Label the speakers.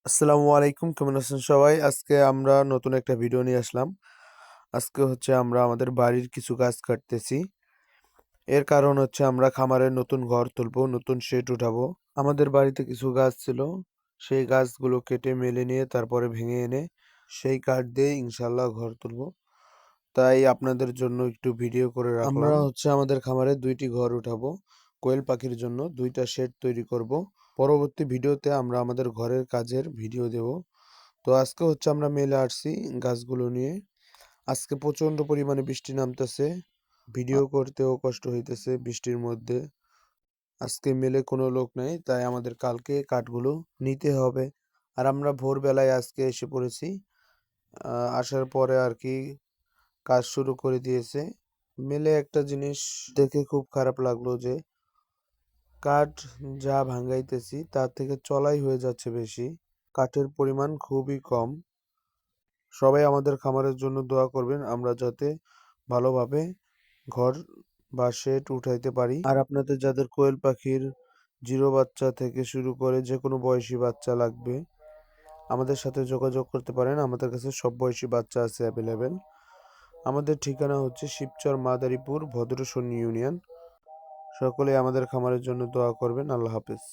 Speaker 1: আসসালামু আলাইকুম, কেমন আছেন সবাই? আজকে আমরা নতুন একটা ভিডিও নিয়ে আসলাম। আজকে হচ্ছে আমরা আমাদের বাড়ির কিছু গাছ কাটতেছি। এর কারণ হচ্ছে আমরা খামারের নতুন ঘর তুলবো, নতুন শেড উঠাবো। আমাদের বাড়িতে কিছু গাছ ছিল, সেই গাছগুলো কেটে মেলে নিয়ে তারপরে ভেঙে এনে সেই কাঠ দিয়ে ইনশাল্লাহ ঘর তুলবো। তাই আপনাদের জন্য একটু ভিডিও করে রাখলাম। আমরা হচ্ছে আমাদের খামারে 2টি ঘর উঠাবো। কোয়েল পাখির জন্য 2টা শেড তৈরি করব। পরবর্তী ভিডিওতে আমরা আমাদের ঘরের কাজের ভিডিও দেব। তো আজকে হচ্ছে আমরা মেলে আসছি গাছগুলো নিয়ে। আজকে প্রচন্ড পরিমাণে বৃষ্টি নামতেছে, ভিডিও করতেও কষ্ট হইতেছে বৃষ্টির মধ্যে। আজকে মেলে কোনো লোক নাই, তাই আমাদের কালকে কাঠগুলো নিতে হবে। আর আমরা ভোরবেলায় আজকে এসে পড়েছি। আসার পরে আর কি কাজ শুরু করে দিয়েছে। মেলে একটা জিনিস দেখে খুব খারাপ লাগলো যে কাঠ যা ভাঙাইতেছি তার থেকে চলাই হয়ে যাচ্ছে বেশি, কাঠের পরিমাণ খুবই কম। সবাই আমাদের খামারের জন্য দোয়া করবেন, আমরা যাতে ভালোভাবে ঘর বা শেড উঠাইতে পারি। আর আপনাদের যাদের কোয়েল পাখির জিরো বাচ্চা থেকে শুরু করে যে কোনো বয়সী বাচ্চা লাগবে, আমাদের সাথে যোগাযোগ করতে পারেন। আমাদের কাছে সব বয়সী বাচ্চা আছে অ্যাভেলেবেল। আমাদের ঠিকানা হচ্ছে শিবচর মাদারীপুর ভদ্রশনী ইউনিয়ন। সকলে আমাদের খামারের জন্য দোয়া করবেন। আল্লাহ হাফেজ।